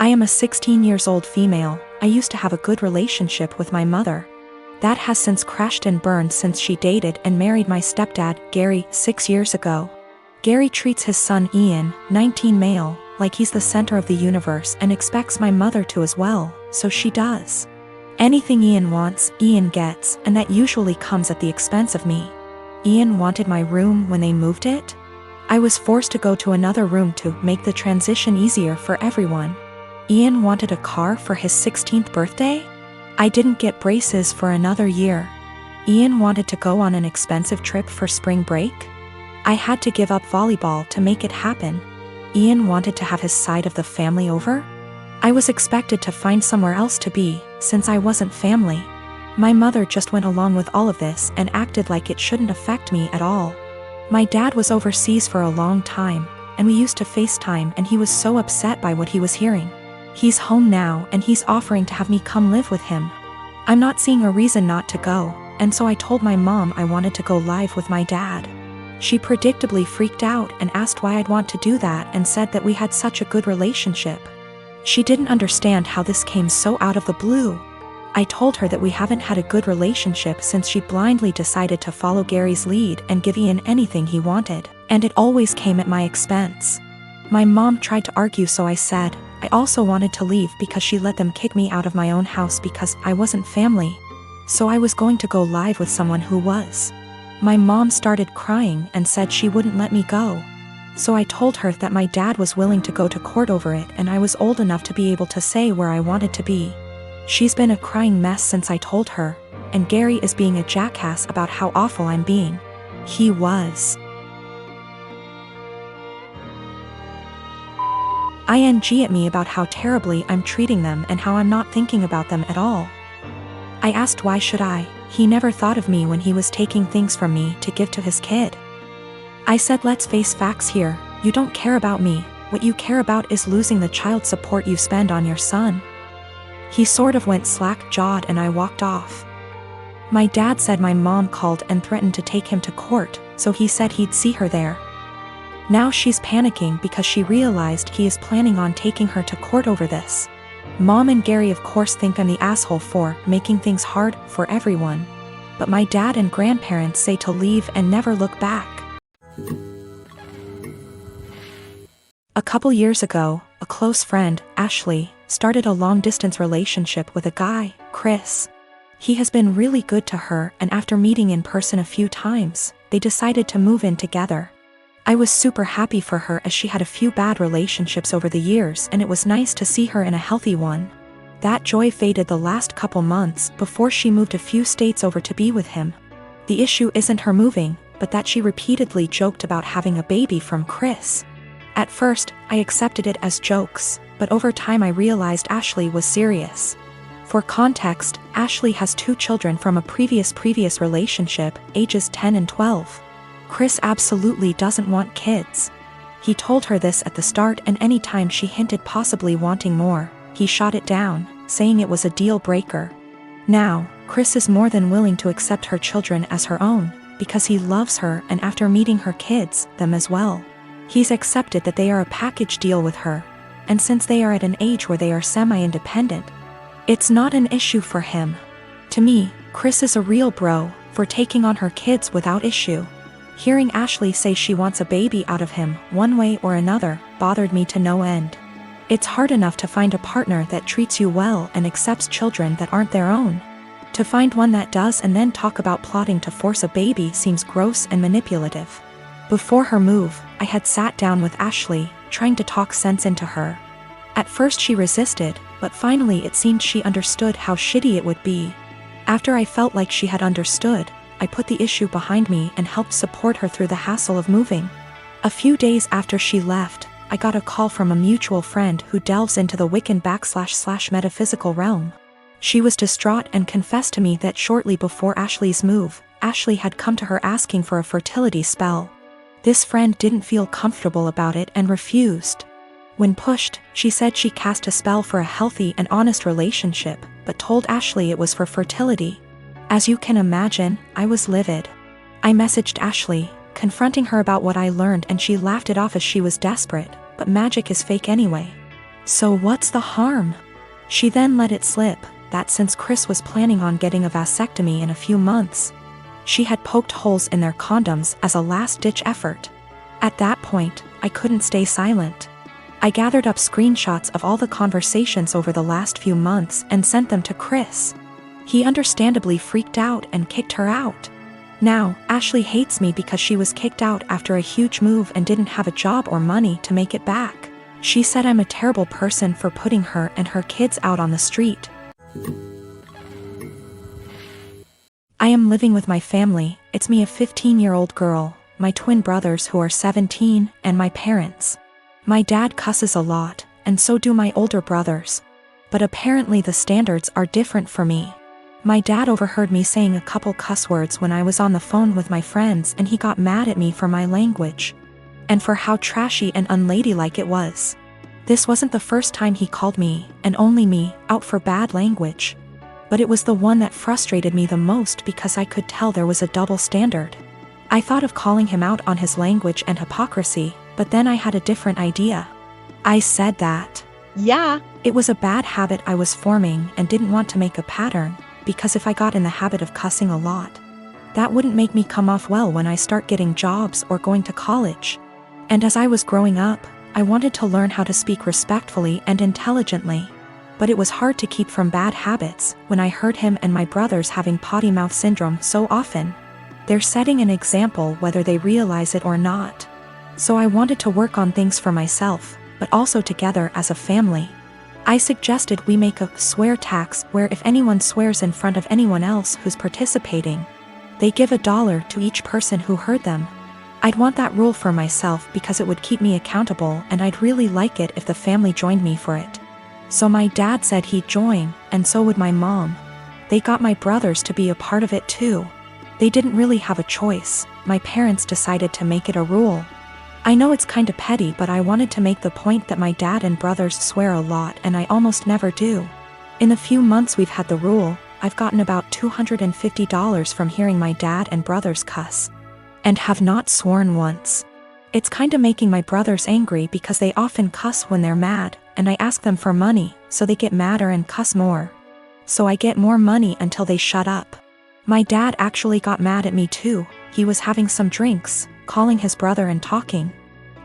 I am a 16 years old female. I used to have a good relationship with my mother. That has since crashed and burned since she dated and married my stepdad, Gary, 6 years ago. Gary treats his son Ian, 19 male, like he's the center of the universe and expects my mother to as well, so she does. Anything Ian wants, Ian gets, and that usually comes at the expense of me. Ian wanted my room when they moved it. I was forced to go to another room to make the transition easier for everyone. Ian wanted a car for his 16th birthday. I didn't get braces for another year. Ian wanted to go on an expensive trip for spring break. I had to give up volleyball to make it happen. Ian wanted to have his side of the family over. I was expected to find somewhere else to be, since I wasn't family. My mother just went along with all of this and acted like it shouldn't affect me at all. My dad was overseas for a long time, and we used to FaceTime, and he was so upset by what he was hearing. He's home now and he's offering to have me come live with him. I'm not seeing a reason not to go, and so I told my mom I wanted to go live with my dad. She predictably freaked out and asked why I'd want to do that and said that we had such a good relationship. She didn't understand how this came so out of the blue. I told her that we haven't had a good relationship since she blindly decided to follow Gary's lead and give Ian anything he wanted, and it always came at my expense. My mom tried to argue, so I said I also wanted to leave because she let them kick me out of my own house because I wasn't family. So I was going to go live with someone who was. My mom started crying and said she wouldn't let me go. So I told her that my dad was willing to go to court over it and I was old enough to be able to say where I wanted to be. She's been a crying mess since I told her, and Gary is being a jackass about how awful I'm being. He was. ING at me about how terribly I'm treating them and how I'm not thinking about them at all. I asked why should I. He never thought of me when he was taking things from me to give to his kid. I said let's face facts here, you don't care about me, what you care about is losing the child support you spend on your son. He sort of went slack-jawed and I walked off. My dad said my mom called and threatened to take him to court, so he said he'd see her there. Now she's panicking because she realized he is planning on taking her to court over this. Mom and Gary of course think I'm the asshole for making things hard for everyone. But my dad and grandparents say to leave and never look back. A couple years ago, a close friend, Ashley, started a long-distance relationship with a guy, Chris. He has been really good to her, and after meeting in person a few times, they decided to move in together. I was super happy for her as she had a few bad relationships over the years and it was nice to see her in a healthy one. That joy faded the last couple months before she moved a few states over to be with him. The issue isn't her moving, but that she repeatedly joked about having a baby from Chris. At first, I accepted it as jokes, but over time I realized Ashley was serious. For context, Ashley has 2 children from a previous relationship, ages 10 and 12. Chris absolutely doesn't want kids. He told her this at the start, and anytime she hinted possibly wanting more, he shot it down, saying it was a deal breaker. Now, Chris is more than willing to accept her children as her own, because he loves her, and after meeting her kids, them as well. He's accepted that they are a package deal with her, and since they are at an age where they are semi-independent, it's not an issue for him. To me, Chris is a real bro for taking on her kids without issue. Hearing Ashley say she wants a baby out of him, one way or another, bothered me to no end. It's hard enough to find a partner that treats you well and accepts children that aren't their own. To find one that does and then talk about plotting to force a baby seems gross and manipulative. Before her move, I had sat down with Ashley, trying to talk sense into her. At first she resisted, but finally it seemed she understood how shitty it would be. After I felt like she had understood, I put the issue behind me and helped support her through the hassle of moving. A few days after she left, I got a call from a mutual friend who delves into the Wiccan / metaphysical realm. She was distraught and confessed to me that shortly before Ashley's move, Ashley had come to her asking for a fertility spell. This friend didn't feel comfortable about it and refused. When pushed, she said she cast a spell for a healthy and honest relationship, but told Ashley it was for fertility. As you can imagine, I was livid. I messaged Ashley, confronting her about what I learned, and she laughed it off as she was desperate, but magic is fake anyway. So what's the harm? She then let it slip that since Chris was planning on getting a vasectomy in a few months, she had poked holes in their condoms as a last-ditch effort. At that point, I couldn't stay silent. I gathered up screenshots of all the conversations over the last few months and sent them to Chris. He understandably freaked out and kicked her out. Now, Ashley hates me because she was kicked out after a huge move and didn't have a job or money to make it back. She said I'm a terrible person for putting her and her kids out on the street. I am living with my family. It's me, a 15-year-old girl, my twin brothers who are 17, and my parents. My dad cusses a lot, and so do my older brothers. But apparently the standards are different for me. My dad overheard me saying a couple cuss words when I was on the phone with my friends, and he got mad at me for my language and for how trashy and unladylike it was. This wasn't the first time he called me, and only me, out for bad language. But it was the one that frustrated me the most because I could tell there was a double standard. I thought of calling him out on his language and hypocrisy, but then I had a different idea. I said that, yeah, it was a bad habit I was forming and didn't want to make a pattern, because if I got in the habit of cussing a lot, that wouldn't make me come off well when I start getting jobs or going to college. And as I was growing up, I wanted to learn how to speak respectfully and intelligently. But it was hard to keep from bad habits when I heard him and my brothers having potty mouth syndrome so often. They're setting an example whether they realize it or not. So I wanted to work on things for myself, but also together as a family. I suggested we make a swear tax where if anyone swears in front of anyone else who's participating, they give $1 to each person who heard them. I'd want that rule for myself because it would keep me accountable, and I'd really like it if the family joined me for it. So my dad said he'd join, and so would my mom. They got my brothers to be a part of it too. They didn't really have a choice. My parents decided to make it a rule. I know it's kinda petty, but I wanted to make the point that my dad and brothers swear a lot and I almost never do. In the few months we've had the rule, I've gotten about $250 from hearing my dad and brothers cuss, and have not sworn once. It's kinda making my brothers angry because they often cuss when they're mad, and I ask them for money, so they get madder and cuss more. So I get more money until they shut up. My dad actually got mad at me too. He was having some drinks, calling his brother and talking,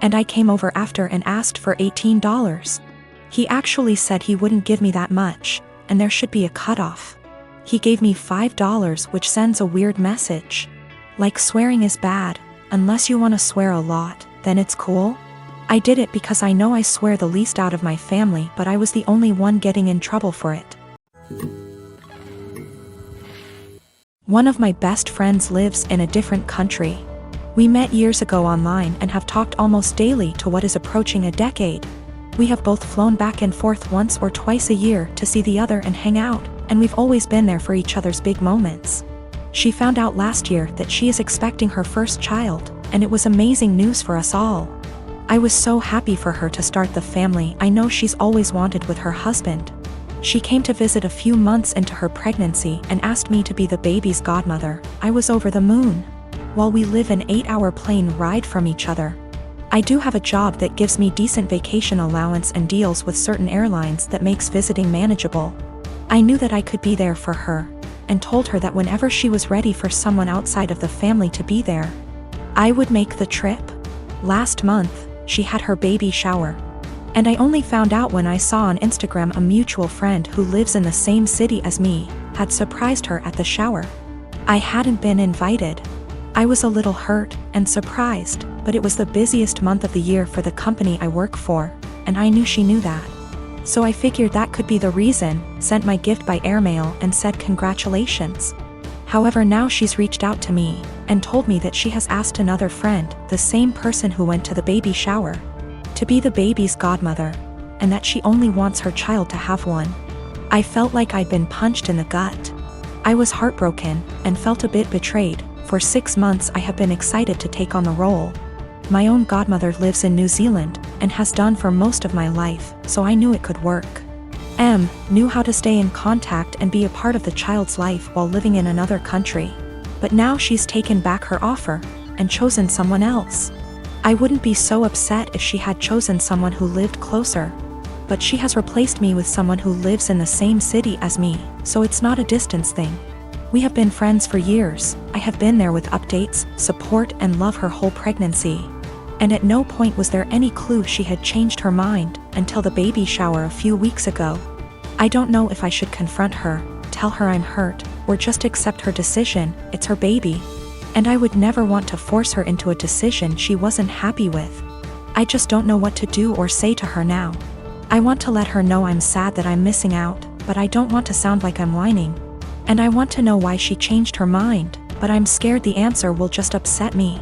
and I came over after and asked for $18. He actually said he wouldn't give me that much, and there should be a cutoff. He gave me $5, which sends a weird message. Like swearing is bad, unless you want to swear a lot, then it's cool. I did it because I know I swear the least out of my family, but I was the only one getting in trouble for it. One of my best friends lives in a different country. We met years ago online and have talked almost daily to what is approaching a decade. We have both flown back and forth once or twice a year to see the other and hang out, and we've always been there for each other's big moments. She found out last year that she is expecting her first child, and it was amazing news for us all. I was so happy for her to start the family I know she's always wanted with her husband. She came to visit a few months into her pregnancy and asked me to be the baby's godmother. I was over the moon. While we live an 8-hour plane ride from each other, I do have a job that gives me decent vacation allowance and deals with certain airlines that makes visiting manageable. I knew that I could be there for her, and told her that whenever she was ready for someone outside of the family to be there, I would make the trip. Last month, she had her baby shower, and I only found out when I saw on Instagram a mutual friend who lives in the same city as me had surprised her at the shower. I hadn't been invited. I was a little hurt and surprised, but it was the busiest month of the year for the company I work for, and I knew she knew that. So I figured that could be the reason, sent my gift by airmail and said congratulations. However, now she's reached out to me and told me that she has asked another friend, the same person who went to the baby shower, to be the baby's godmother, and that she only wants her child to have one. I felt like I'd been punched in the gut. I was heartbroken and felt a bit betrayed. For 6 months I have been excited to take on the role. My own godmother lives in New Zealand and has done for most of my life, so I knew it could work. Knew how to stay in contact and be a part of the child's life while living in another country. But now she's taken back her offer and chosen someone else. I wouldn't be so upset if she had chosen someone who lived closer, but she has replaced me with someone who lives in the same city as me, so it's not a distance thing. We have been friends for years. I have been there with updates, support, and love her whole pregnancy. And at no point was there any clue she had changed her mind until the baby shower a few weeks ago. I don't know if I should confront her, tell her I'm hurt, or just accept her decision. It's her baby. And I would never want to force her into a decision she wasn't happy with. I just don't know what to do or say to her now. I want to let her know I'm sad that I'm missing out, but I don't want to sound like I'm whining. And I want to know why she changed her mind, but I'm scared the answer will just upset me.